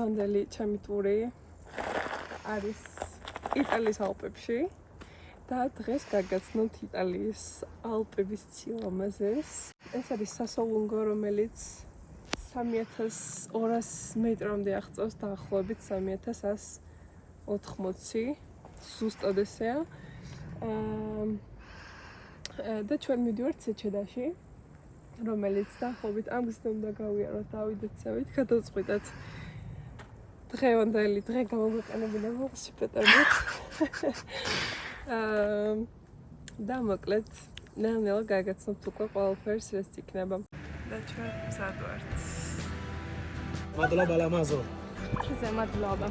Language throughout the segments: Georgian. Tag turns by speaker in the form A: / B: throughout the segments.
A: ანდელი ჩემი ტური არის იტალიის ალპებში და დღეს გაგაცნობთ იტალიის ალპების ცილამაზეს. ეს არის სასოლუნგო, რომელიც 3200 მეტრამდე აღწევს, დაახლოებით 3180 ზუსტად ესეა. და ჩვენ მივდივართ სეჩედაში, რომელიც დაახლოებით ამ გზით უნდა გავიაროთ, დავიდეთ ზევით, გადავწყვიტეთ დღევანდელი დღე გამოგვეყენებინა ველოსიპედებით. და მოკლედ ნელ-ნელა გაგაცნობთ უკვე ყველაფერს, რაც იქნება. და ჩვენ მზად ვართ.
B: მადლობა ლამაზო.
A: Ze madloba.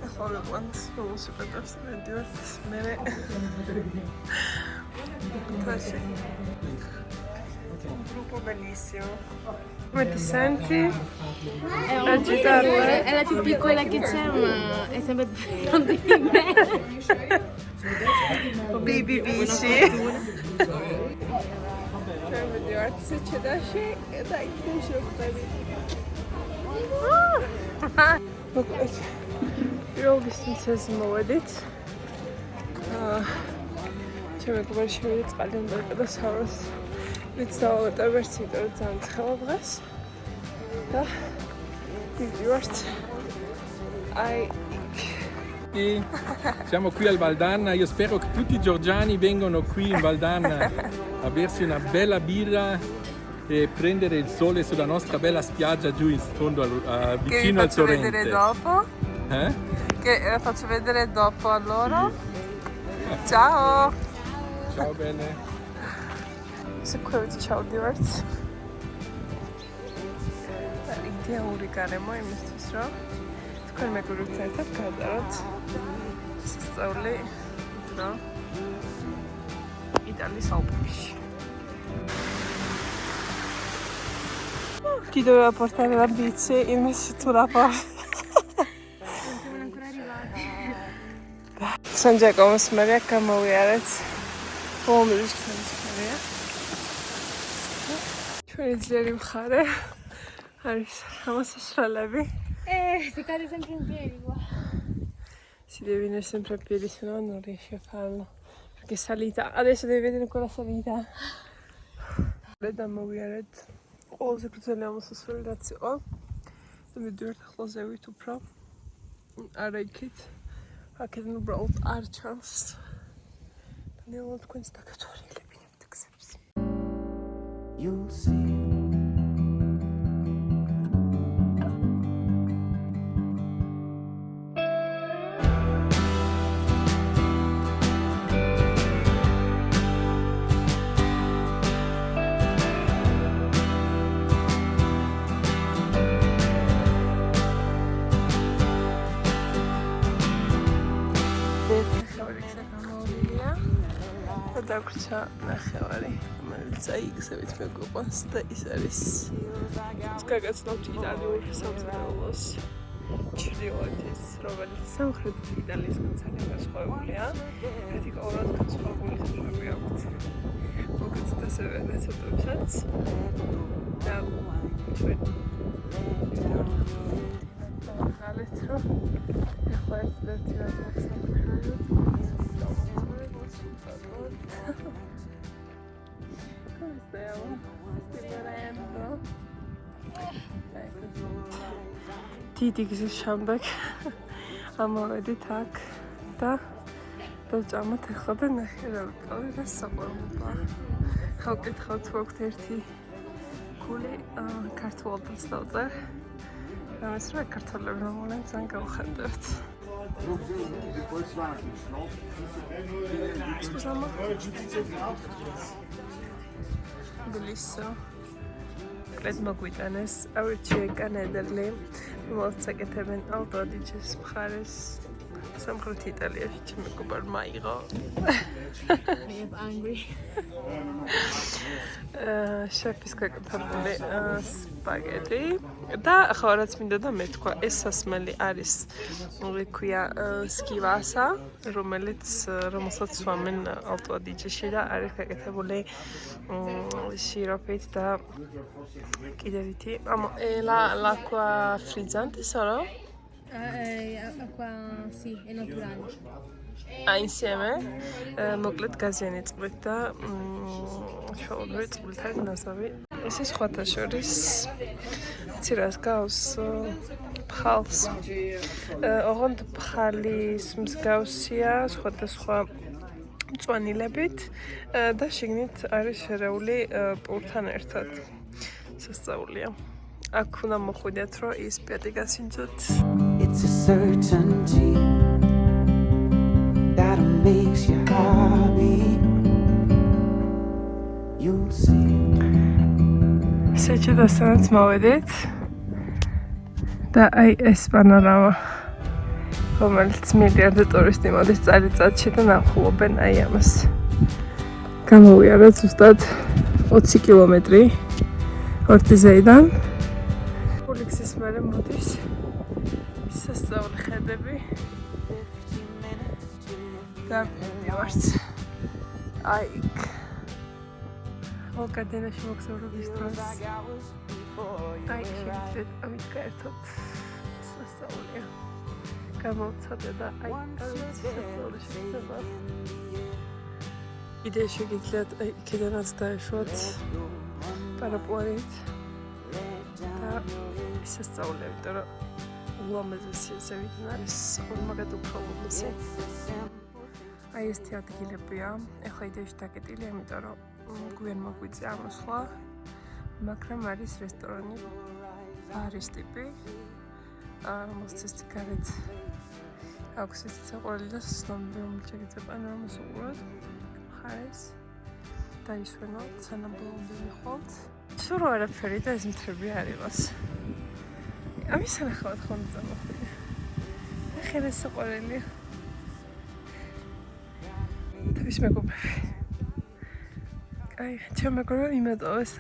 A: ახლა ვიყვანთ ველოსიპედებს, მივდივართ მერე. Tashi. Un gruppo bellissimo. Come ti senti?
C: È la più piccola che c'è, ma è sempre grande di me.
A: Baby bici. Vedi, arti c'è da sci e dai, tu ci occupavi. Io ho visto un sesimo vedete. ჩემი გვარი შევიდა წყალი უნდა და სავას ვიცავთ ვერსიტო ძალიან ცხელა დღეს და მივდივართ
D: Siamo qui al Valdarna, io spero che tutti i georgiani vengano qui in Valdarna a bersi una bella birra e prendere il sole sulla nostra bella spiaggia giù in fondo vicino al torrente.
A: Che vi faccio vedere dopo? Che faccio vedere dopo a loro? Ciao!
D: Ciao bene.
A: Sequoia ciao divers. Ideალური გარემო იმისთვის, რომ თქვენ მეგობრებთან ერთად გადავართ სასწავლი და იტალიის ალპებში. Chi doveva portare la bici in messitura poi.
C: Non siamo ancora arrivati.
A: San Giacomo Maria გამოვიარეთ. Omlis Maria. ჩვენი ძლიერი მხარე არის ამასასრალები.
C: Si cade sempre in piedi qua.
A: Si deve venire sempre a piedi, se no non riesci a farlo. Perché salita, adesso devi vedere quella salita. გამოვიარეთ. ყველაზე გრძელი ამასასრალი რაც იყო. და მივდივართ ახლა ზევით უფრო. არა იქით. აქედან უბრალოდ არ ჩანს. ნელა თქვენს დაკაცოვრილებინებთ გზებს.
E: You'll see.
A: დაგვრჩა ნახევარი, რომელიც აიგზავით მეგობრებს და ის არის გაგაცნობთ იტალიურ სამზარეულოს ჩრდილოეთის, რომელიც სამხრეთ იტალიისგან ძალიან განსხვავებულია. რადიკალურად განსხვავებული სახეები აქვთ. მოგეცეთ ასევე რეცეპტებსაც და ჩვენ ხალეთ რომ ახლა ერთი რაც მოგსაუბროთ. Come stiamo? Stiamo venendo. დიდი გზის შემდეგ ამოვედით აქ და დავჭამოთ ახლა და ნახე რა ვიყავი და საყვარლობა. ხავკითხავთ ვაქვთ ერთი გული ქართულადაც დავწერ. ამას რა ქართულები მომულენ ძალიან გავხატებთ. Scusiamo. Bellissimo. Credo guidanes, aurci canederli, molto che temen Alto Adige მხარეს სამხრეთ იტალიაში ჩემი მეგობარმა აიღო
C: I'm angry.
A: შეფის გაკეთებული სპაგეტი და ახლა რაც მინდა და მე თქვა ეს სასმელი არის ქვია სკივასა რომელსაც სვამენ ალტო ადიჯეში და არის გაკეთებული შიროფით და კიდევითი l'acqua frizzante solo?
C: Acqua sì, è naturale.
A: Insieme მოკლედ გაზიანი წყლით და ჩვეულებრივი წყლითაც ნასავი. ეს სხვათა შორის იცი რას გავს ფხალს. ოღონდ ფხალის მსგავსია სხვადასხვა მწვანილებით და შიგნით არის შერეული პურთან ერთად. სასწაულია. აქ უნდა მოხვიდეთ რომ ის პიატი გასინჯოთ.
E: It's a certainty that makes you happy. You'll see.
A: შეჭედასაც მოვედით და აი ეს პანორამა რომელიც მილიარდ ტურისტი მოდის წელიწადში და ნახულობენ აი ამას. გამოვიარა ზუსტად 20 კილომეტრი ორტიზეიდან. პოლიციის მერე მოდის სასწაული ხედები და მივართ აი იქ ოლკადენაში მოგზაურობის დროს აი შეგიძლიათ ამით გაერთოთ სასწაულია გამოვცადე და აი სასწაული შეიძლება კიდე შეგიძლიათ აი იქიდანაც დაეშვათ პარაპლაით და სასწაულია იმიტომ რომ ულამაზესი ზევიდან არის ორმაგად უფრო ულამაზესი აი ეს ადგილებია ეხლა იდეაში დაკეტილია იმიტომ რომ გვიან მოგვიწია ამოსვლა მაგრამ არის რესტორანი ბარის ტიპი რომელსაც გარეთ აქვს ეს საყვარელი და სნობი შეიძლება პანორამას უყუროთ ხარეს დაისვენოთ სანამ ბოლომდე მიხვალთ სულ არაფერი და ეს მთები არ იყოს ამის სანახავად ხომ წამოხვიდე ახლა ეს საყვარელია თავის მეგობრები აი ჩემ მეგობრებმა იმატოვეს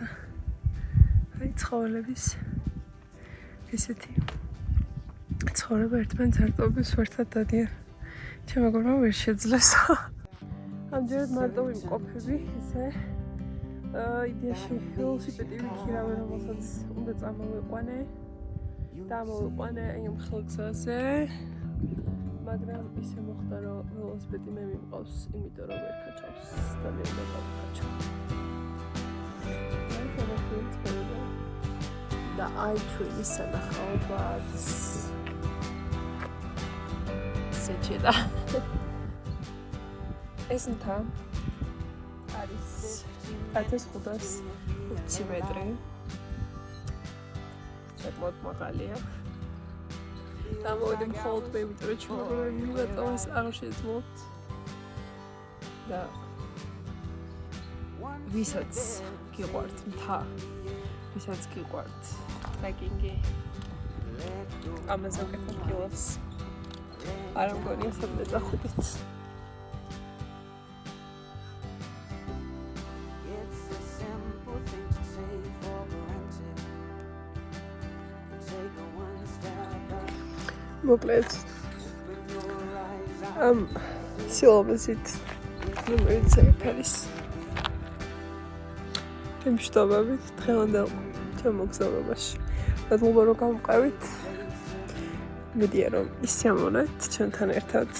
A: აი ცხოველების ესეთი ცხოვრება ერთმანეთს არტყობის ვერთად დადიან ჩემ მეგობრებმა ვერ შეძლეს ამჯერად მარტო ვიმყოფები ესე იდეაში ველოსიპედი ვიქირავე რომელსაც უნდა წამოვიყვანე და მოვიყვანე აი ამ ხელგზაზე მაგრამ ისე მოხდა რომ ველოსიპედი მე მიმყავს იმიტომ რომ ვერ ქაჩავს და მე უნდა გავქაჩო და აი ჩვენი სანახაობაც შეჭედა ეს ნთა არის 1520 მეტრი საკმაოდ მაღალია და მოვიდი მხოლოდ მე იმიტომ რომ ჩვენ მივატოვეს არ შეძლოთ და ვისაც გიყვართ მთა ვისაც გიყვართ ტრეკინგი ამაზე ვკეთებ კილოს არ მგონია სადმე წახვიდეთ მოკლედ სილობაზით ნომერიც არის თემშტაბებით დღევანდელ შემოგზაურობაში მადლობა რომ გამყავით მედია რომ ისიამოვნეთ ჩვენთან ერთად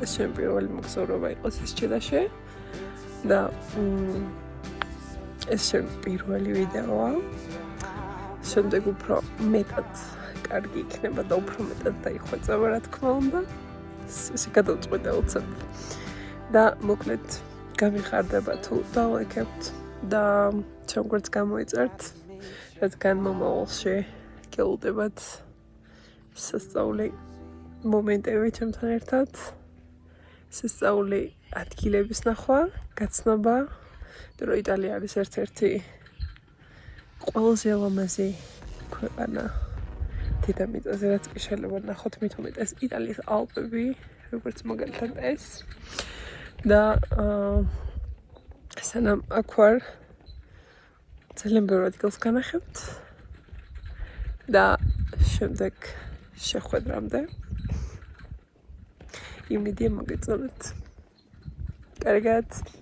A: ეს ჩემი პირველი მოგზაურობა იყოს ეს ჩედაში და ეს ჩემი პირველი ვიდეოა შემდეგ უფრო მეტად კარგი იქნება და უფრო მეტად დაიხვეწება რა თქმა უნდა ესე გადავწყვიტე უცებ და მოკლედ გამიხარდება თუ დავлайკებთ და ჩემგვარც გამოიწერთ რადგან მომავალში გეულდებათ სასწაული მომენტები ჩემთან ერთად სასწაული ადგილების ნახვა გაცნობა რომ იტალია არის ერთ-ერთი ყველაზე ლამაზი ქვეყანა დედამიწაზე რაც კი შეიძლება ნახოთ მით უმეტეს იტალიის ალპები როგორც მაგალითად ეს და სანამ აქ ვარ ძალიან ბევრ ადგილს განახებთ და შემდეგ შეხვედრამდე იმედია მოგეწონათ. კარგად.